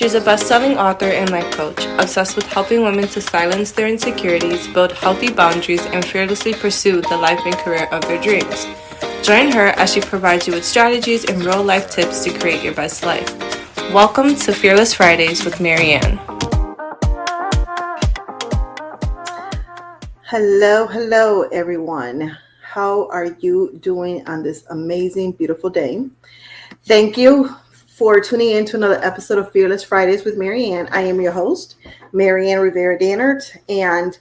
She's a best-selling author and life coach, obsessed with helping women to silence their insecurities, build healthy boundaries, and fearlessly pursue the life and career of their dreams. Join her as she provides you with strategies and real-life tips to create your best life. Welcome to Fearless Fridays with Marianne. Hello, everyone. How are you doing on this amazing, beautiful day? Thank you for tuning in to another episode of Fearless Fridays with Marianne. I am your host, Marianne Rivera-Dannert. And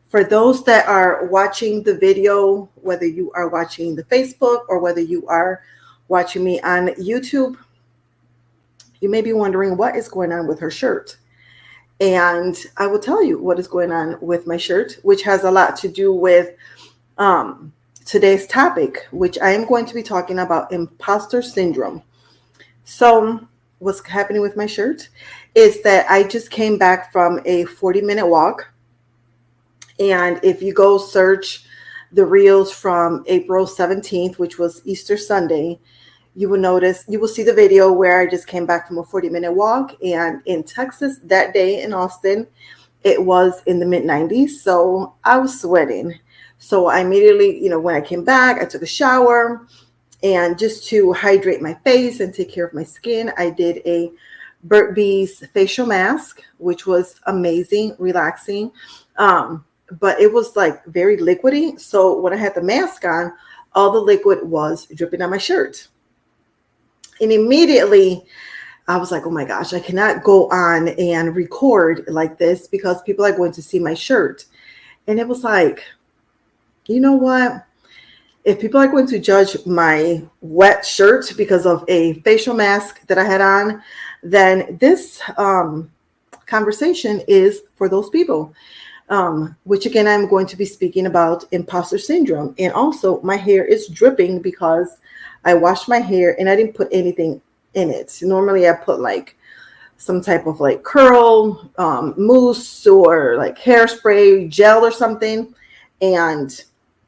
for those that are watching the video, whether you are watching the Facebook or whether you are watching me on YouTube, you may be wondering what is going on with her shirt. And I will tell you what is going on with my shirt, which has a lot to do with today's topic, which I am going to be talking about imposter syndrome. So what's happening with my shirt is that I just came back from a 40-minute walk. And if you go search the reels from April 17th, which was Easter Sunday, you will see the video where I just came back from a 40-minute walk. And in Texas that day in Austin, it was in the mid-90s. So I was sweating. So I immediately, when I came back, I took a shower. And just to hydrate my face and take care of my skin, I did a Burt's Bees facial mask, which was amazing, relaxing. But it was like very liquidy. So when I had the mask on, all the liquid was dripping on my shirt. And immediately I was like, oh my gosh, I cannot go on and record like this because people are going to see my shirt. And it was like, you know what? If people are going to judge my wet shirt because of a facial mask that I had on, then this conversation is for those people, which again, I'm going to be speaking about imposter syndrome. And also my hair is dripping because I washed my hair and I didn't put anything in it. Normally I put like some type of like curl, mousse or like hairspray gel or something. And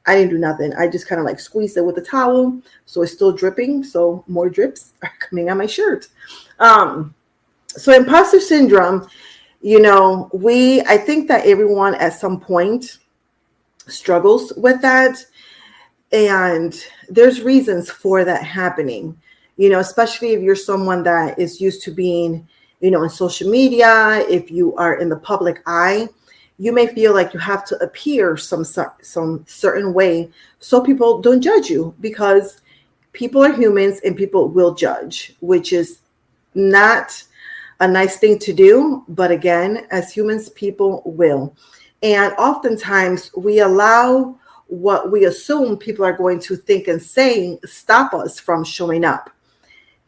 I didn't do nothing. I just kind of like squeezed it with a towel. So it's still dripping. So more drips are coming on my shirt. So imposter syndrome, I think that everyone at some point struggles with that. And there's reasons for that happening, especially if you're someone that is used to being, in social media, if you are in the public eye. You may feel like you have to appear some certain way so people don't judge you, because people are humans and people will judge, which is not a nice thing to do. But again, as humans, people will. And oftentimes we allow what we assume people are going to think and say stop us from showing up.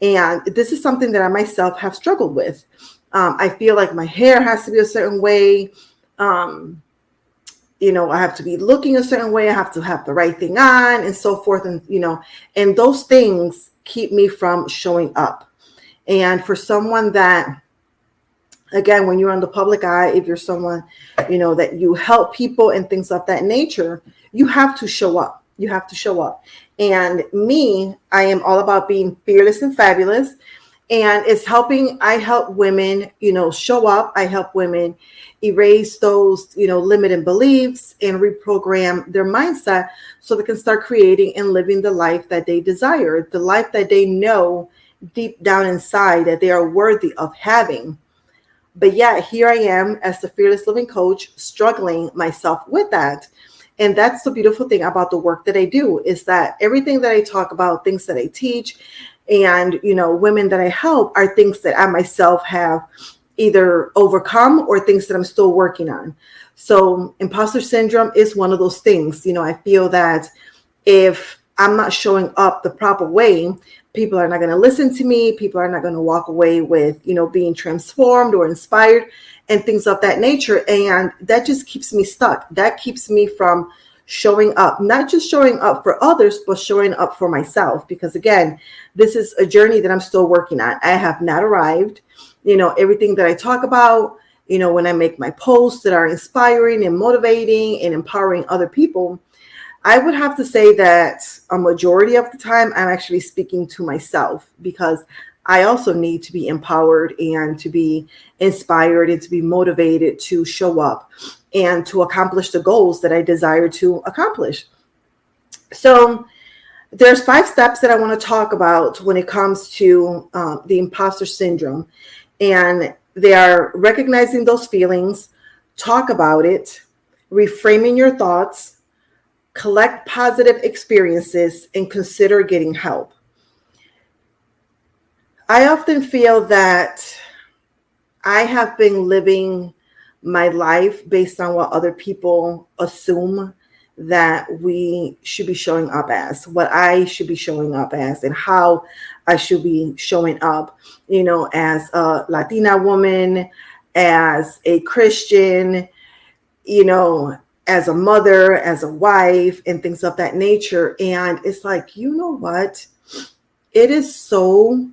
And this is something that I myself have struggled with. I feel like my hair has to be a certain way. I have to be looking a certain way. I have to have the right thing on and so forth. And those things keep me from showing up. And for someone that, again, when you're on the public eye, if you're someone, that you help people and things of that nature, you have to show up. You have to show up. And me, I am all about being fearless and fabulous. And it's I help women, show up. I help women erase those, limiting beliefs and reprogram their mindset so they can start creating and living the life that they desire, the life that they know deep down inside that they are worthy of having. But yet here I am as the Fearless Living Coach, struggling myself with that. And that's the beautiful thing about the work that I do, is that everything that I talk about, things that I teach, and, women that I help are things that I myself have either overcome or things that I'm still working on. So imposter syndrome is one of those things. I feel that if I'm not showing up the proper way, people are not going to listen to me. People are not going to walk away with, being transformed or inspired and things of that nature. And that just keeps me stuck. That keeps me from showing up, not just showing up for others, but showing up for myself. Because again, this is a journey that I'm still working on. I have not arrived. Everything that I talk about, when I make my posts that are inspiring and motivating and empowering other people, I would have to say that a majority of the time I'm actually speaking to myself, because I also need to be empowered and to be inspired and to be motivated to show up and to accomplish the goals that I desire to accomplish. So there's 5 steps that I want to talk about when it comes to the imposter syndrome. And they are recognizing those feelings, talk about it, reframing your thoughts, collect positive experiences, and consider getting help. I often feel that I have been living my life based on what other people assume that we should be showing up as, what I should be showing up as, and how I should be showing up, as a Latina woman, as a Christian, as a mother, as a wife, and things of that nature. And it's like, you know what? It is so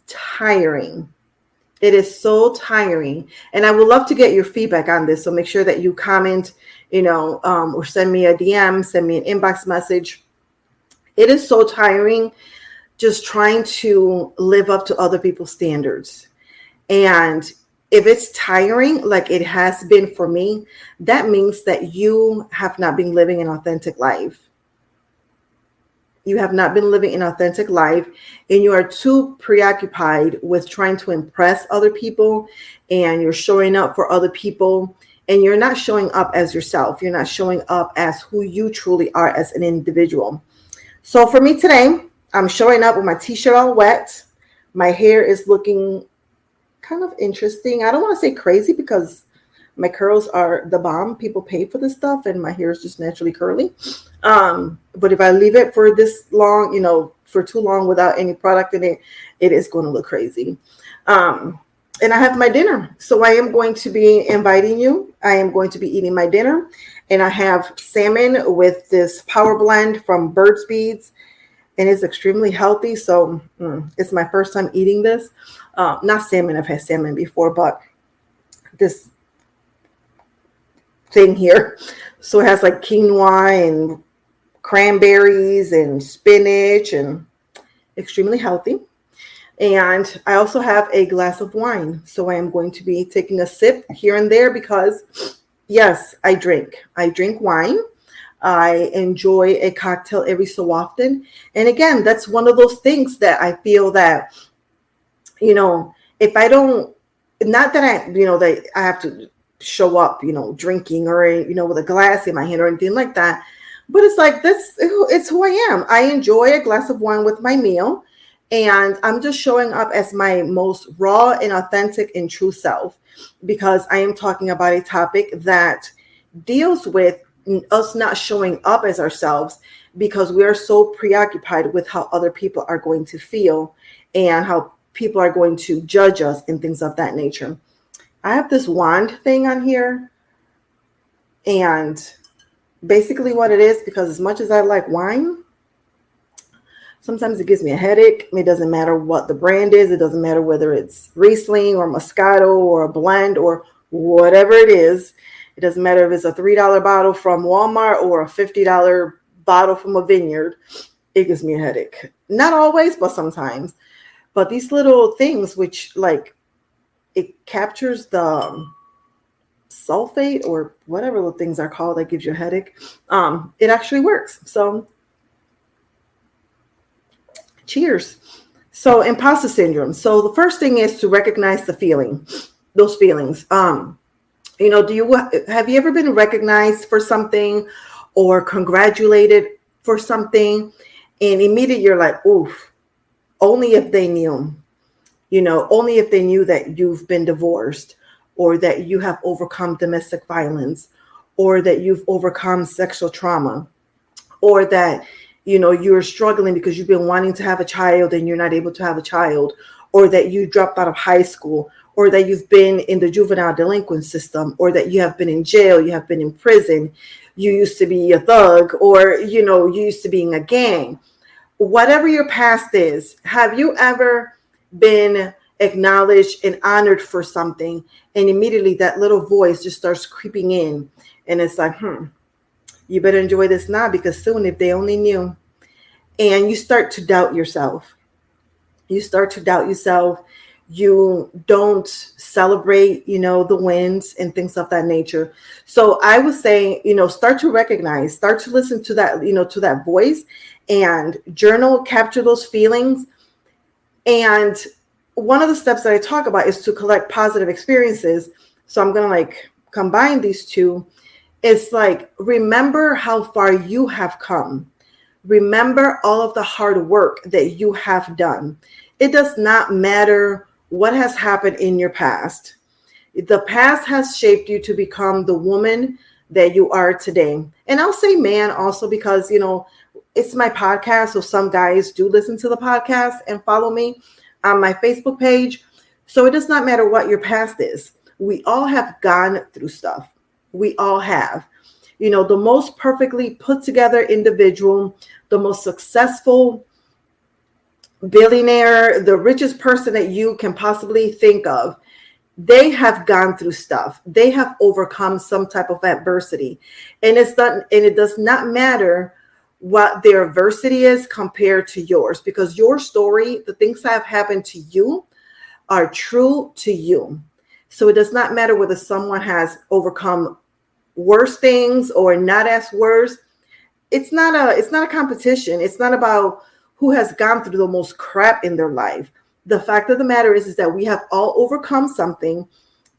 tiring. It is so tiring. And I would love to get your feedback on this. So make sure that you comment, or send me a DM, send me an inbox message. It is so tiring just trying to live up to other people's standards. And if it's tiring, like it has been for me, that means that you have not been living an authentic life. You have not been living an authentic life, and you are too preoccupied with trying to impress other people, and you're showing up for other people, and you're not showing up as yourself. You're not showing up as who you truly are as an individual. So for me today, I'm showing up with my t-shirt all wet. My hair is looking kind of interesting. I don't want to say crazy because my curls are the bomb. People pay for this stuff, and my hair is just naturally curly. But if I leave it for this long, for too long without any product in it, it is going to look crazy. And I have my dinner. So I am going to be inviting you. I am going to be eating my dinner. And I have salmon with this power blend from Bird's Bees. And it's extremely healthy. So it's my first time eating this. Not salmon. I've had salmon before, but this thing here. So it has like quinoa and cranberries and spinach and extremely healthy. And I also have a glass of wine. So I am going to be taking a sip here and there because, yes, I drink. I drink wine. I enjoy a cocktail every so often. And again, that's one of those things that I feel that, if I don't, not that that I have to show up, drinking or, with a glass in my hand or anything like that. But it's like this, it's who I am. I enjoy a glass of wine with my meal. And I'm just showing up as my most raw and authentic and true self because I am talking about a topic that deals with us not showing up as ourselves because we are so preoccupied with how other people are going to feel and how people are going to judge us and things of that nature. I have this wand thing on here, and basically what it is, because as much as I like wine, sometimes it gives me a headache. It doesn't matter what the brand is. It doesn't matter whether it's Riesling or Moscato or a blend or whatever it is. It doesn't matter if it's a $3 bottle from Walmart or a $50 bottle from a vineyard. It gives me a headache. Not always, but sometimes. But these little things, which it captures the sulfate or whatever the things are called that gives you a headache. It actually works. So cheers. So imposter syndrome. So the first thing is to recognize those feelings. Have you ever been recognized for something or congratulated for something and immediately you're like, oof, only if they knew, only if they knew that you've been divorced or that you have overcome domestic violence or that you've overcome sexual trauma or that you're struggling because you've been wanting to have a child and you're not able to have a child, or that you dropped out of high school, or that you've been in the juvenile delinquent system, or that you have been in jail, you have been in prison, you used to be a thug, or, you used to be in a gang. Whatever your past is, have you ever been acknowledged and honored for something, and immediately that little voice just starts creeping in, and it's like, you better enjoy this now because soon if they only knew, and you start to doubt yourself. You start to doubt yourself. You don't celebrate, the wins and things of that nature. So I was saying, start to recognize, start to listen to that, to that voice, and journal, capture those feelings. And one of the steps that I talk about is to collect positive experiences. So I'm going to like combine these two. It's like, remember how far you have come. Remember all of the hard work that you have done. It does not matter what has happened in your past. The past has shaped you to become the woman that you are today. And I'll say man also because, it's my podcast. So some guys do listen to the podcast and follow me on my Facebook page. So it does not matter what your past is. We all have gone through stuff. We all have. The most perfectly put together individual, the most successful billionaire, the richest person that you can possibly think of, they have gone through stuff. They have overcome some type of adversity. And it does not matter what their adversity is compared to yours, because your story, the things that have happened to you, are true to you. So it does not matter whether someone has overcome worse things or not as worse. It's not a competition. It's not about who has gone through the most crap in their life. The fact of the matter is that we have all overcome something,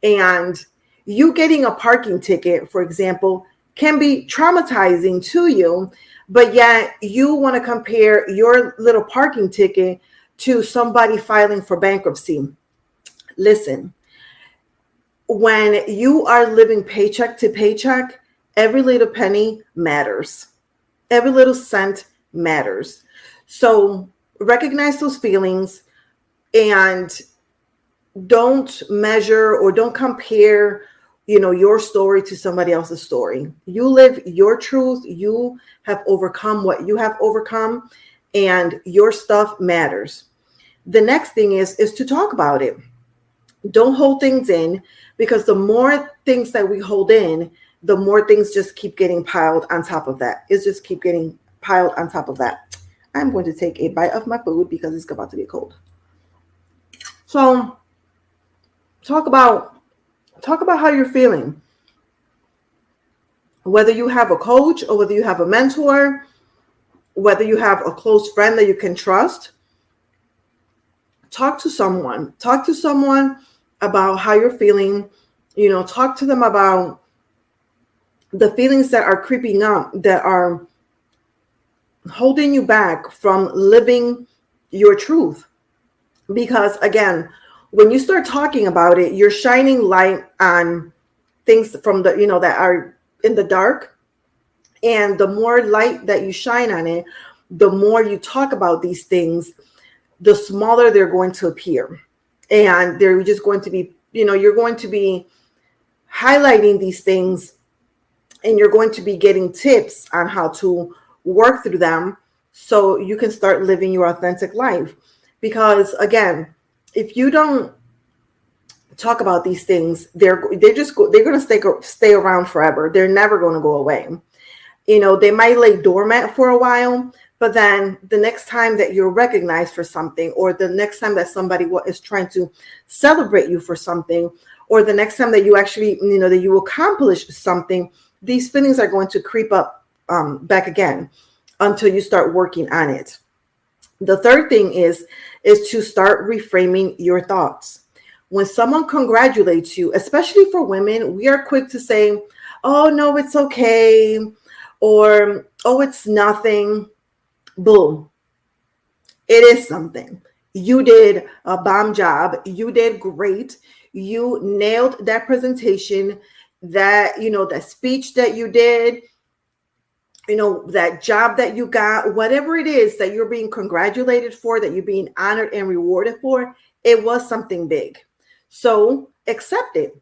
and you getting a parking ticket, for example, can be traumatizing to you, but yet you want to compare your little parking ticket to somebody filing for bankruptcy. Listen, when you are living paycheck to paycheck, every little penny matters. Every little cent matters. So recognize those feelings and don't measure or don't compare, your story to somebody else's story. You live your truth. You have overcome what you have overcome, and your stuff matters. The next thing is to talk about it. Don't hold things in, because the more things that we hold in, the more things just keep getting piled on top of that. It's just keep getting piled on top of that. I'm going to take a bite of my food because it's about to get cold. So talk about how you're feeling. Whether you have a coach or whether you have a mentor, whether you have a close friend that you can trust, talk to someone. Talk to someone about how you're feeling. Talk to them about the feelings that are creeping up, that are holding you back from living your truth. Because again, when you start talking about it, you're shining light on things from the, that are in the dark. And the more light that you shine on it, the more you talk about these things, the smaller they're going to appear. And they're just going to be, you're going to be highlighting these things, and you're going to be getting tips on how to work through them so you can start living your authentic life. Because again, if you don't talk about these things, they're going to stay around forever. They're never going to go away. They might lay dormant for a while, but then the next time that you're recognized for something, or the next time that somebody is trying to celebrate you for something, or the next time that you actually, that you accomplish something, these feelings are going to creep up back again until you start working on it. The third thing is to start reframing your thoughts. When someone congratulates you, especially for women, we are quick to say, oh, no, it's okay. Or, oh, it's nothing. Boom. It is something. You did a bomb job. You did great. You nailed that presentation, that speech that you did, that job that you got, whatever it is that you're being congratulated for, that you're being honored and rewarded for, it was something big. So accept it.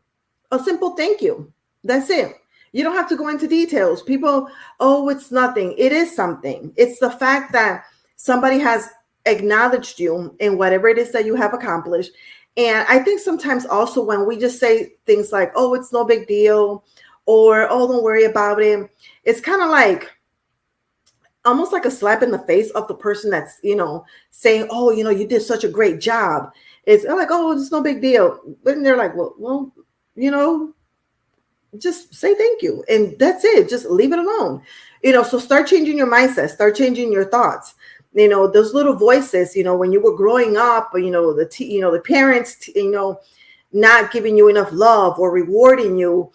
A simple thank you. That's it. You don't have to go into details. People, oh, it's nothing. It is something. It's the fact that somebody has acknowledged you in whatever it is that you have accomplished. And I think sometimes also when we just say things like, oh, it's no big deal, or, oh, don't worry about it. It's kind of like almost like a slap in the face of the person that's, saying, oh, you did such a great job. It's like, oh, it's no big deal. But then they're like, well, you know, just say thank you. And that's it. Just leave it alone. So start changing your mindset, start changing your thoughts. Those little voices, when you were growing up, the parents, not giving you enough love or rewarding you,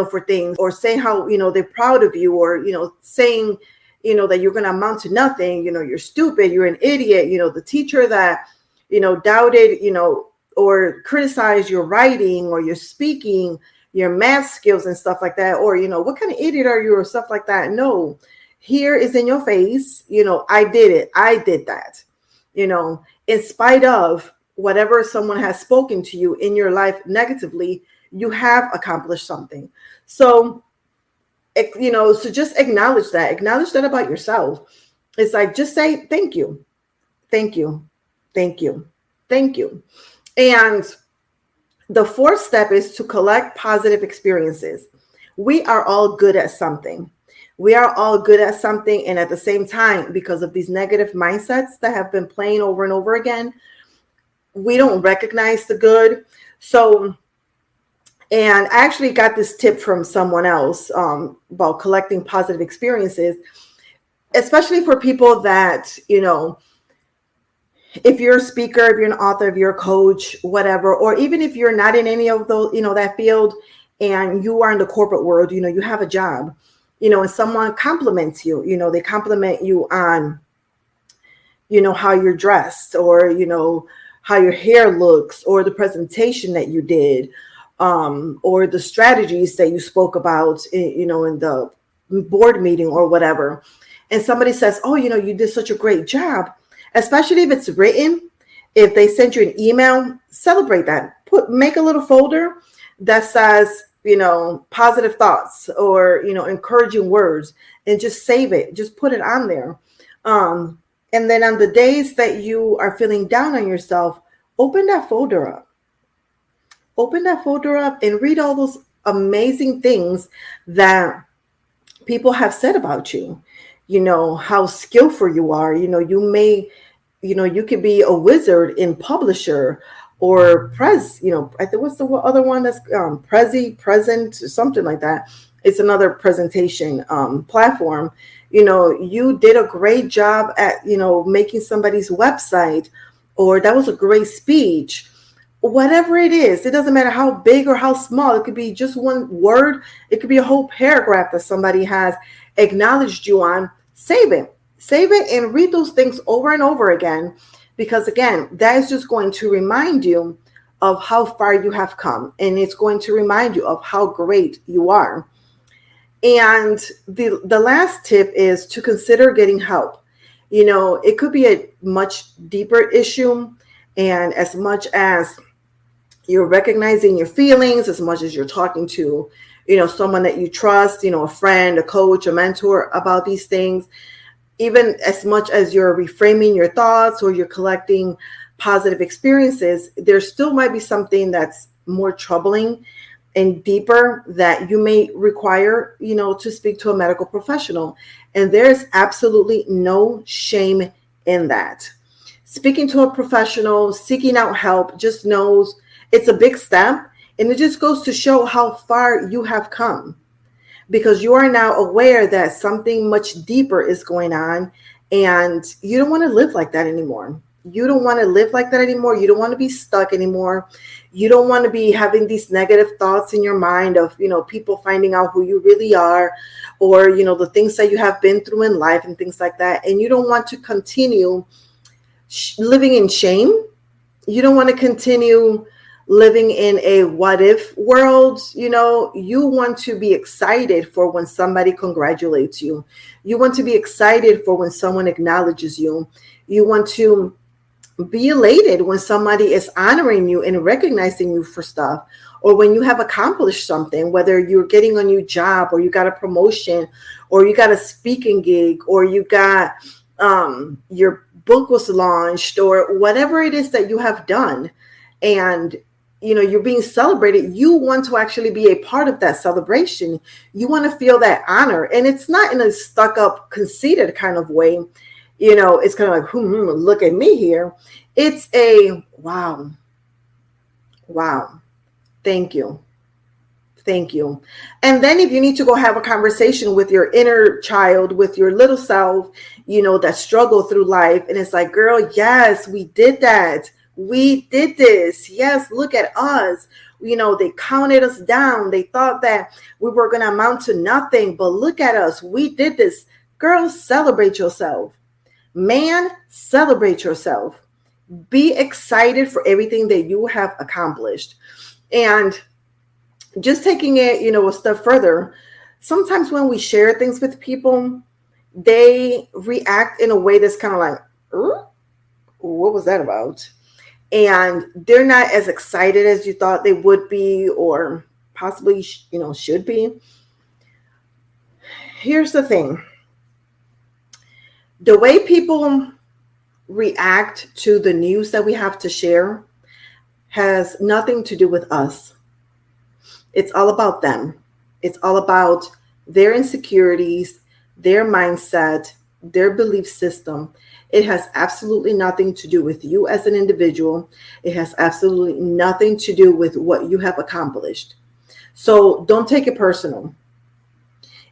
for things, or saying how, they're proud of you, or, saying, that you're going to amount to nothing, you're stupid, you're an idiot, the teacher that, doubted, or criticized your writing or your speaking, your math skills and stuff like that, or, what kind of idiot are you, or stuff like that. No, here is in your face, I did it. I did that, in spite of whatever someone has spoken to you in your life negatively, you have accomplished something. So, so just acknowledge that about yourself. It's like, just say, thank you, thank you, thank you, thank you. And the fourth step is to collect positive experiences. We are all good at something. We are all good at something. And at the same time, because of these negative mindsets that have been playing over and over again, we don't recognize the good. So, and I actually got this tip from someone else about collecting positive experiences, especially for people that, if you're a speaker, if you're an author, if you're a coach, whatever, or even if you're not in any of those, that field, and you are in the corporate world, you have a job, and someone compliments you, they compliment you on, how you're dressed, or, how your hair looks, or the presentation that you did, or the strategies that you spoke about, in the board meeting or whatever. And somebody says, oh, you did such a great job, especially if it's written. If they send you an email, celebrate that. Make a little folder that says, positive thoughts, or, encouraging words, and just save it. Just put it on there. And then on the days that you are feeling down on yourself, open that folder up. Open that folder up and read all those amazing things that people have said about you. How skillful you are. You may, you could be a wizard in Publisher or I think what's the other one that's present, something like that. It's another presentation platform. You did a great job at, making somebody's website, or that was a great speech. Whatever it is, it doesn't matter how big or how small. It could be just one word. It could be a whole paragraph that somebody has acknowledged you on. Save it and read those things over and over again, because again, that is just going to remind you of how far you have come, and it's going to remind you of how great you are. And the last tip is to consider getting help. It could be a much deeper issue, and as much as you're recognizing your feelings, as much as you're talking to, someone that you trust, a friend, a coach, a mentor about these things, even as much as you're reframing your thoughts or you're collecting positive experiences, there still might be something that's more troubling and deeper that you may require, to speak to a medical professional. And there's absolutely no shame in that. Speaking to a professional, seeking out help, just knows it's a big step. And it just goes to show how far you have come, because you are now aware that something much deeper is going on, and you don't want to live like that anymore. You don't want to live like that anymore. You don't want to be stuck anymore. You don't want to be having these negative thoughts in your mind of, people finding out who you really are, or, the things that you have been through in life and things like that. And you don't want to continue living in shame. You don't want to continue living in a what if world. You want to be excited for when somebody congratulates you. You want to be excited for when someone acknowledges you. You want to be elated when somebody is honoring you and recognizing you for stuff, or when you have accomplished something, whether you're getting a new job, or you got a promotion, or you got a speaking gig, or you got your book was launched, or whatever it is that you have done. And you're being celebrated, you want to actually be a part of that celebration. You want to feel that honor. And it's not in a stuck up, conceited kind of way. It's kind of like, look at me here. It's a wow. Thank you. And then if you need to go have a conversation with your inner child, with your little self, that struggle through life. And it's like, girl, yes, we did that. We did this. Yes, look at us. They counted us down. They thought that we were going to amount to nothing. But look at us. We did this. Girl, celebrate yourself. Man, celebrate yourself. Be excited for everything that you have accomplished. And just taking it, a step further, sometimes when we share things with people, they react in a way that's kind of like, what was that about? And they're not as excited as you thought they would be, or possibly, should be. Here's the thing. The way people react to the news that we have to share has nothing to do with us. It's all about them. It's all about their insecurities, their mindset, their belief system. It has absolutely nothing to do with you as an individual. It has absolutely nothing to do with what you have accomplished. So don't take it personal.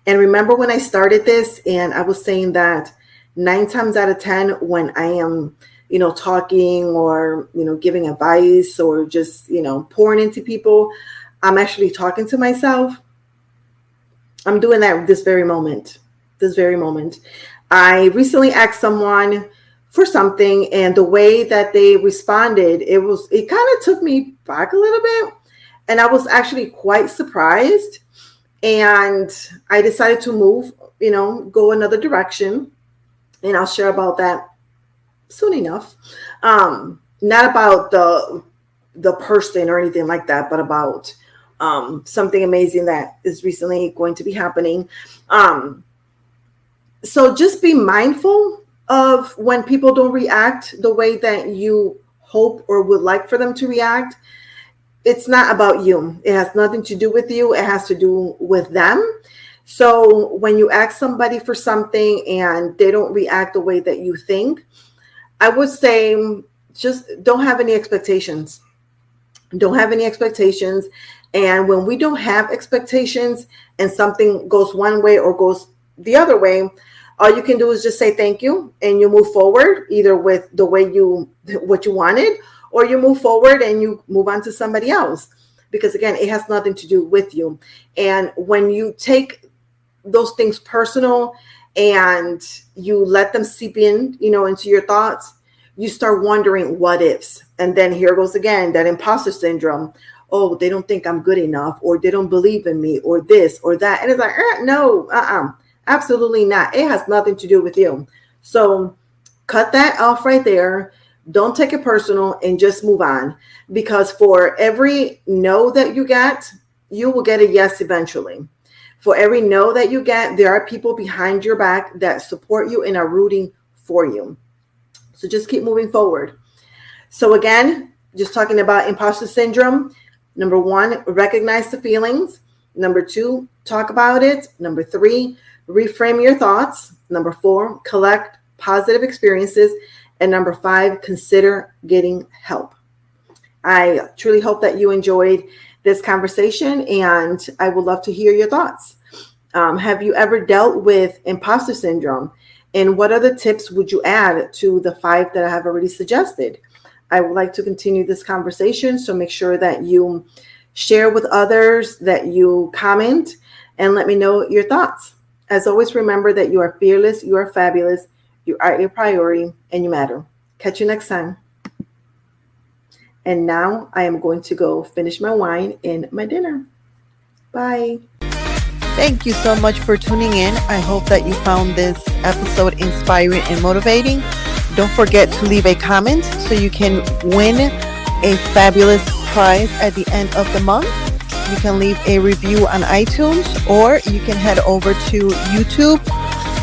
And remember when I started this and I was saying that 9 times out of 10, when I am, talking or, giving advice or just, pouring into people, I'm actually talking to myself. I'm doing that this very moment. I recently asked someone for something, and the way that they responded, it kind of took me back a little bit. And I was actually quite surprised. And I decided to move, go another direction. And I'll share about that soon enough. Not about the person or anything like that, but about something amazing that is recently going to be happening. So just be mindful of when people don't react the way that you hope or would like for them to react. It's not about you. It has nothing to do with you. It has to do with them. So when you ask somebody for something and they don't react the way that you think, I would say just don't have any expectations. Don't have any expectations. And when we don't have expectations and something goes one way or goes the other way, all you can do is just say thank you and you move forward either with the way what you wanted, or you move forward and you move on to somebody else. Because again, it has nothing to do with you. And when you take those things personal and you let them seep in, into your thoughts, you start wondering what ifs. And then here goes again, that imposter syndrome. Oh, they don't think I'm good enough, or they don't believe in me, or this or that. And it's like, no, absolutely not. It has nothing to do with you. So cut that off right there. Don't take it personal and just move on. Because for every no that you get, you will get a yes eventually. For every no that you get, there are people behind your back that support you and are rooting for you. So just keep moving forward. So again, just talking about imposter syndrome. Number 1, recognize the feelings. Number 2, talk about it. Number 3, reframe your thoughts. Number 4, collect positive experiences. And number 5, consider getting help. I truly hope that you enjoyed this conversation, and I would love to hear your thoughts. Have you ever dealt with imposter syndrome? And what other tips would you add to the 5 that I have already suggested? I would like to continue this conversation, so make sure that you share with others, that you comment, and let me know your thoughts. As always, remember that you are fearless, you are fabulous, you are your priority, and you matter. Catch you next time. And now I am going to go finish my wine and my dinner. Bye. Thank you so much for tuning in. I hope that you found this episode inspiring and motivating. Don't forget to leave a comment so you can win a fabulous prize at the end of the month. You can leave a review on iTunes, or you can head over to YouTube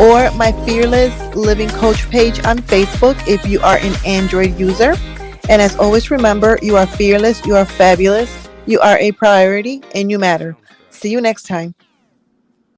or my Fearless Living Coach page on Facebook if you are an Android user. And as always, remember, you are fearless, you are fabulous, you are a priority, and you matter. See you next time.